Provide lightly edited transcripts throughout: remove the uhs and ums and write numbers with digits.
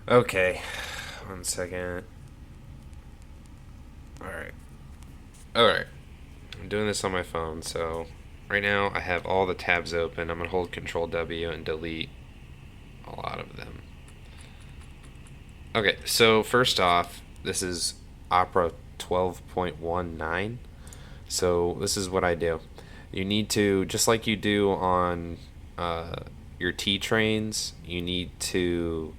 Okay, 1 second. Alright. Alright. I'm doing this on my phone, so right now I have all the tabs open. I'm going to hold Control W and delete a lot of them. Okay, so first off, this is Opera 12.19. So this is what I do. You need to, just like you do on uh, your T trains, you need to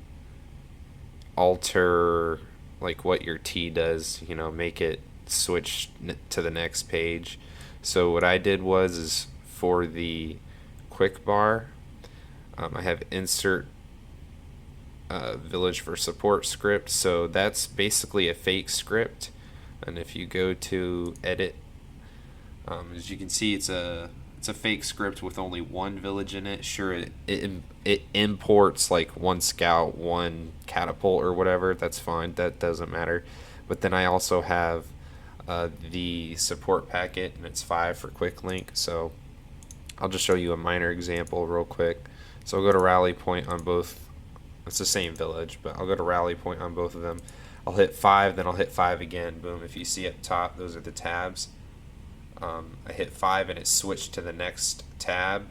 alter like what your T does, make it switch to the next page. So what I did was is for the quick bar, I have insert village for support script. So that's basically a fake script. And if you go to edit, as you can see, it's a fake script with only one village in it. Sure, it imports like one scout, one catapult, or whatever. That's fine. That doesn't matter. But then I also have the support packet, and it's 5 for quick link. So I'll just show you a minor example real quick. So I'll go to rally point on both. It's the same village, but I'll go to rally point on both of them. I'll hit 5, then I'll hit 5 again. Boom. If you see up top, those are the tabs. I hit 5 and it switched to the next tab,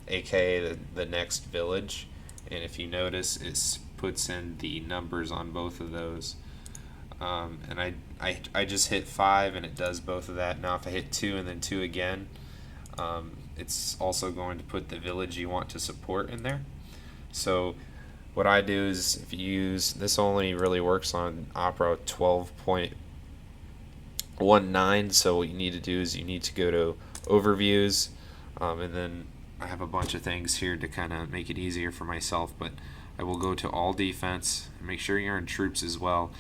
aka the next village. And if you notice, it puts in the numbers on both of those. And I just hit 5 and it does both of that. Now if I hit 2 and then 2 again, it's also going to put the village you want to support in there. So what I do is, if you use this, only really works on Opera 12.19. So what you need to do is you need to go to overviews, and then I have a bunch of things here to kind of make it easier for myself, but I will go to all defense and make sure you're in troops as well.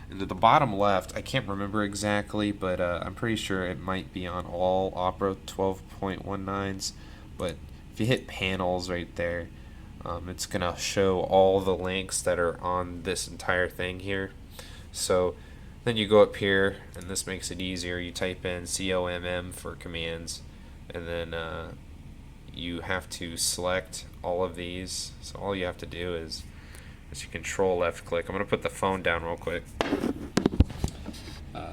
And at the bottom left, I can't remember exactly, but I'm pretty sure it might be on all Opera 12.19s. But if you hit panels right there, it's going to show all the links that are on this entire thing here. So then you go up here, and this makes it easier. You type in COMM for commands, and then you have to select all of these. So all you have to do is you control left click. I'm going to put the phone down real quick.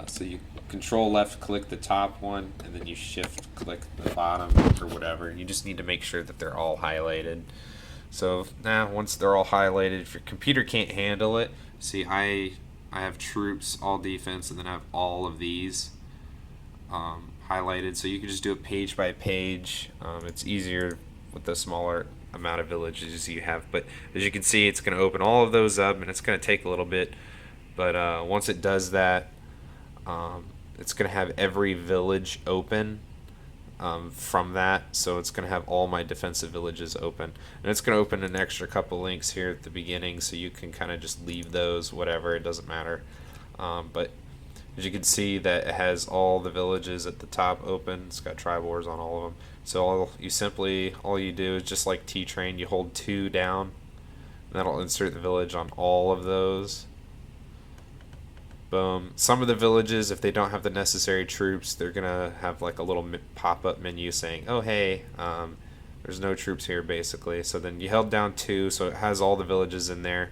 So you control left click the top one, and then you shift click the bottom or whatever. And you just need to make sure that they're all highlighted. So now once they're all highlighted, if your computer can't handle it, see I have troops, all defense, and then I have all of these highlighted. So you can just do it page by page. It's easier with the smaller amount of villages you have. But as you can see, it's going to open all of those up, and it's going to take a little bit. But once it does that, it's going to have every village open from that. So it's going to have all my defensive villages open. And it's going to open an extra couple links here at the beginning, so you can kind of just leave those, whatever, it doesn't matter. But as you can see, that it has all the villages at the top open. It's got tribe wars on all of them. So all you do is, just like T-Train, you hold 2 down, and that'll insert the village on all of those. Boom. Some of the villages, if they don't have the necessary troops, they're gonna have like a little pop-up menu saying, "Oh hey, there's no troops here," basically. So then you held down 2, so it has all the villages in there.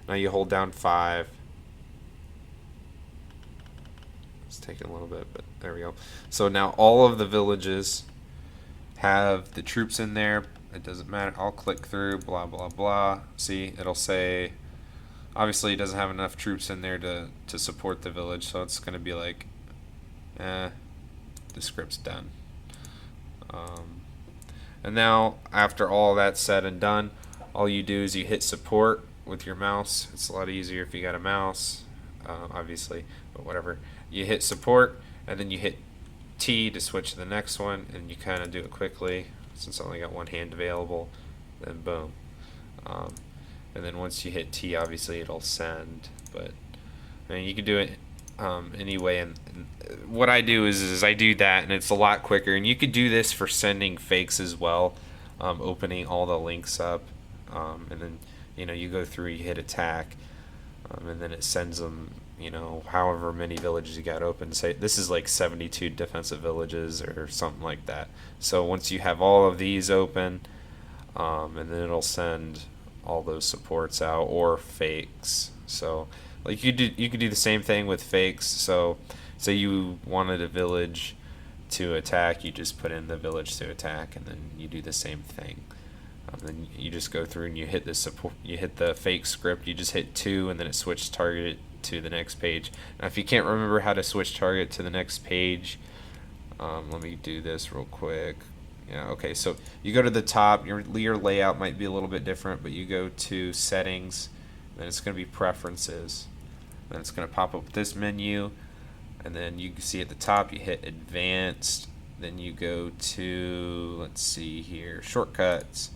Now you hold down 5. It's taking a little bit, but there we go. So now all of the villages have the troops in there. It doesn't matter. I'll click through, blah blah blah. See, it'll say, obviously it doesn't have enough troops in there to support the village, so it's going to be like, the script's done. And now, after all that's said and done, all you do is you hit support with your mouse. It's a lot easier if you got a mouse, obviously, but whatever. You hit support, and then you hit T to switch to the next one, and you kind of do it quickly, since I only got one hand available. Then boom. And then once you hit T, obviously it'll send. But I mean, you can do it anyway. And what I do is I do that, and it's a lot quicker. And you could do this for sending fakes as well, opening all the links up, and then you go through, you hit attack, and then it sends them. However many villages you got open. Say this is like 72 defensive villages or something like that. So once you have all of these open, and then it'll send all those supports out, or fakes. So like you could do the same thing with fakes. So say you wanted a village to attack, you just put in the village to attack, and then you do the same thing. Then you just go through and you hit the support, you hit the fake script, you just hit 2, and then it switches target to the next page. Now if you can't remember how to switch target to the next page, let me do this real quick. Yeah, okay, so you go to the top, your layout might be a little bit different, but you go to settings, then it's going to be preferences, then it's going to pop up with this menu, and then you can see at the top you hit advanced, then you go to, let's see here, shortcuts,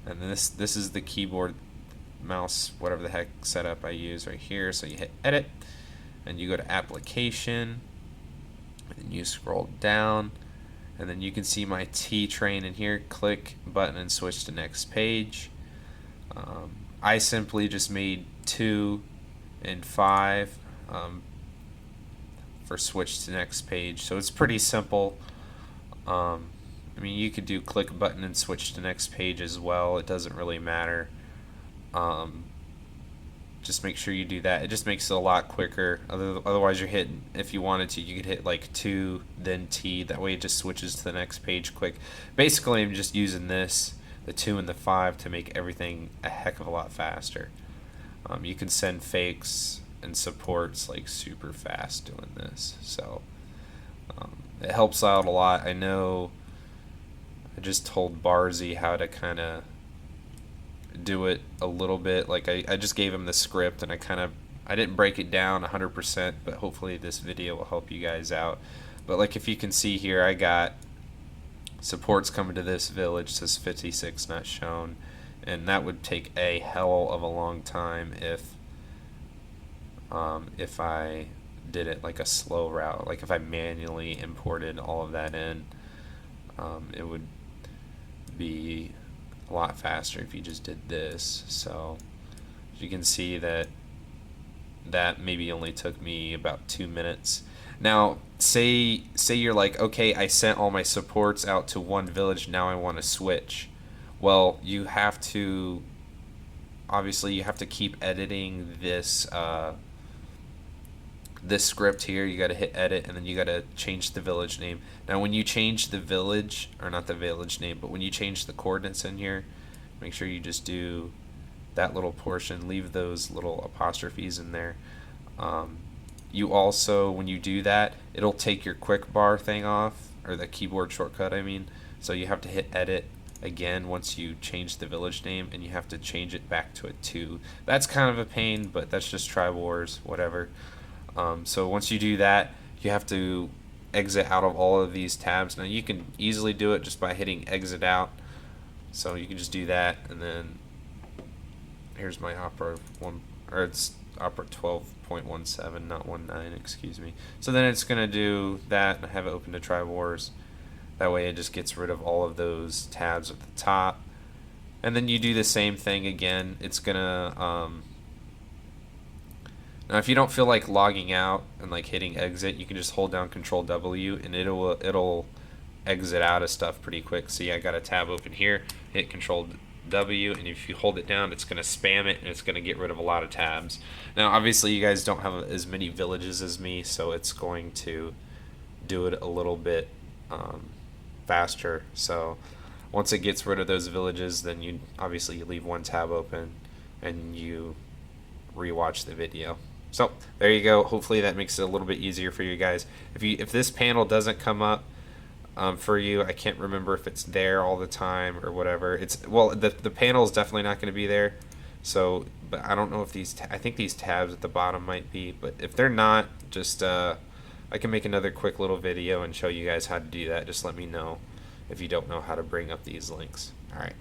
and this is the keyboard, mouse, whatever the heck setup I use right here. So you hit edit, and you go to application, and then you scroll down, and then you can see my T train in here. Click button and switch to next page. I simply just made 2 and 5 for switch to next page, so it's pretty simple. I mean, you could do click button and switch to next page as well. It doesn't really matter. Just make sure you do that. It just makes it a lot quicker. Otherwise, you're hitting, if you wanted to, you could hit like 2, then T. That way it just switches to the next page quick. Basically, I'm just using this, the 2 and the 5, to make everything a heck of a lot faster. You can send fakes and supports like super fast doing this. So it helps out a lot. I know I just told Barzy how to kind of do it a little bit. Like I just gave him the script, and I didn't break it down 100%, but hopefully this video will help you guys out. But like if you can see here, I got supports coming to this village, says 56 not shown, and that would take a hell of a long time if I did it like a slow route. Like if I manually imported all of that in, it would be a lot faster if you just did this. So you can see that maybe only took me about 2 minutes. Now say you're like, okay, I sent all my supports out to one village, now I want to switch. Well, you have to keep editing this this script here. You got to hit edit, and then you got to change the village name. Now when you change the village, or not the village name, but when you change the coordinates in here, make sure you just do that little portion, leave those little apostrophes in there. You also, when you do that, it'll take your quick bar thing off, or the keyboard shortcut I mean, so you have to hit edit again once you change the village name, and you have to change it back to a 2. That's kind of a pain, but that's just Triwars, whatever. So once you do that, you have to exit out of all of these tabs. Now you can easily do it just by hitting exit out. So you can just do that, and then here's my Opera 1, or it's Opera 12.17, not 19, excuse me. So then it's gonna do that, and I have it open to Triwars. That way it just gets rid of all of those tabs at the top. And then you do the same thing again. It's gonna now if you don't feel like logging out and like hitting exit, you can just hold down Control W, and it'll exit out of stuff pretty quick. See, I got a tab open here, hit Control W, and if you hold it down, it's going to spam it, and it's going to get rid of a lot of tabs. Now obviously you guys don't have as many villages as me, so it's going to do it a little bit faster. So once it gets rid of those villages, then you leave one tab open and you rewatch the video. So there you go. Hopefully that makes it a little bit easier for you guys. If this panel doesn't come up for you, I can't remember if it's there all the time or whatever. The panel is definitely not going to be there. So, but I don't know if I think these tabs at the bottom might be, but if they're not, just I can make another quick little video and show you guys how to do that. Just let me know if you don't know how to bring up these links. All right.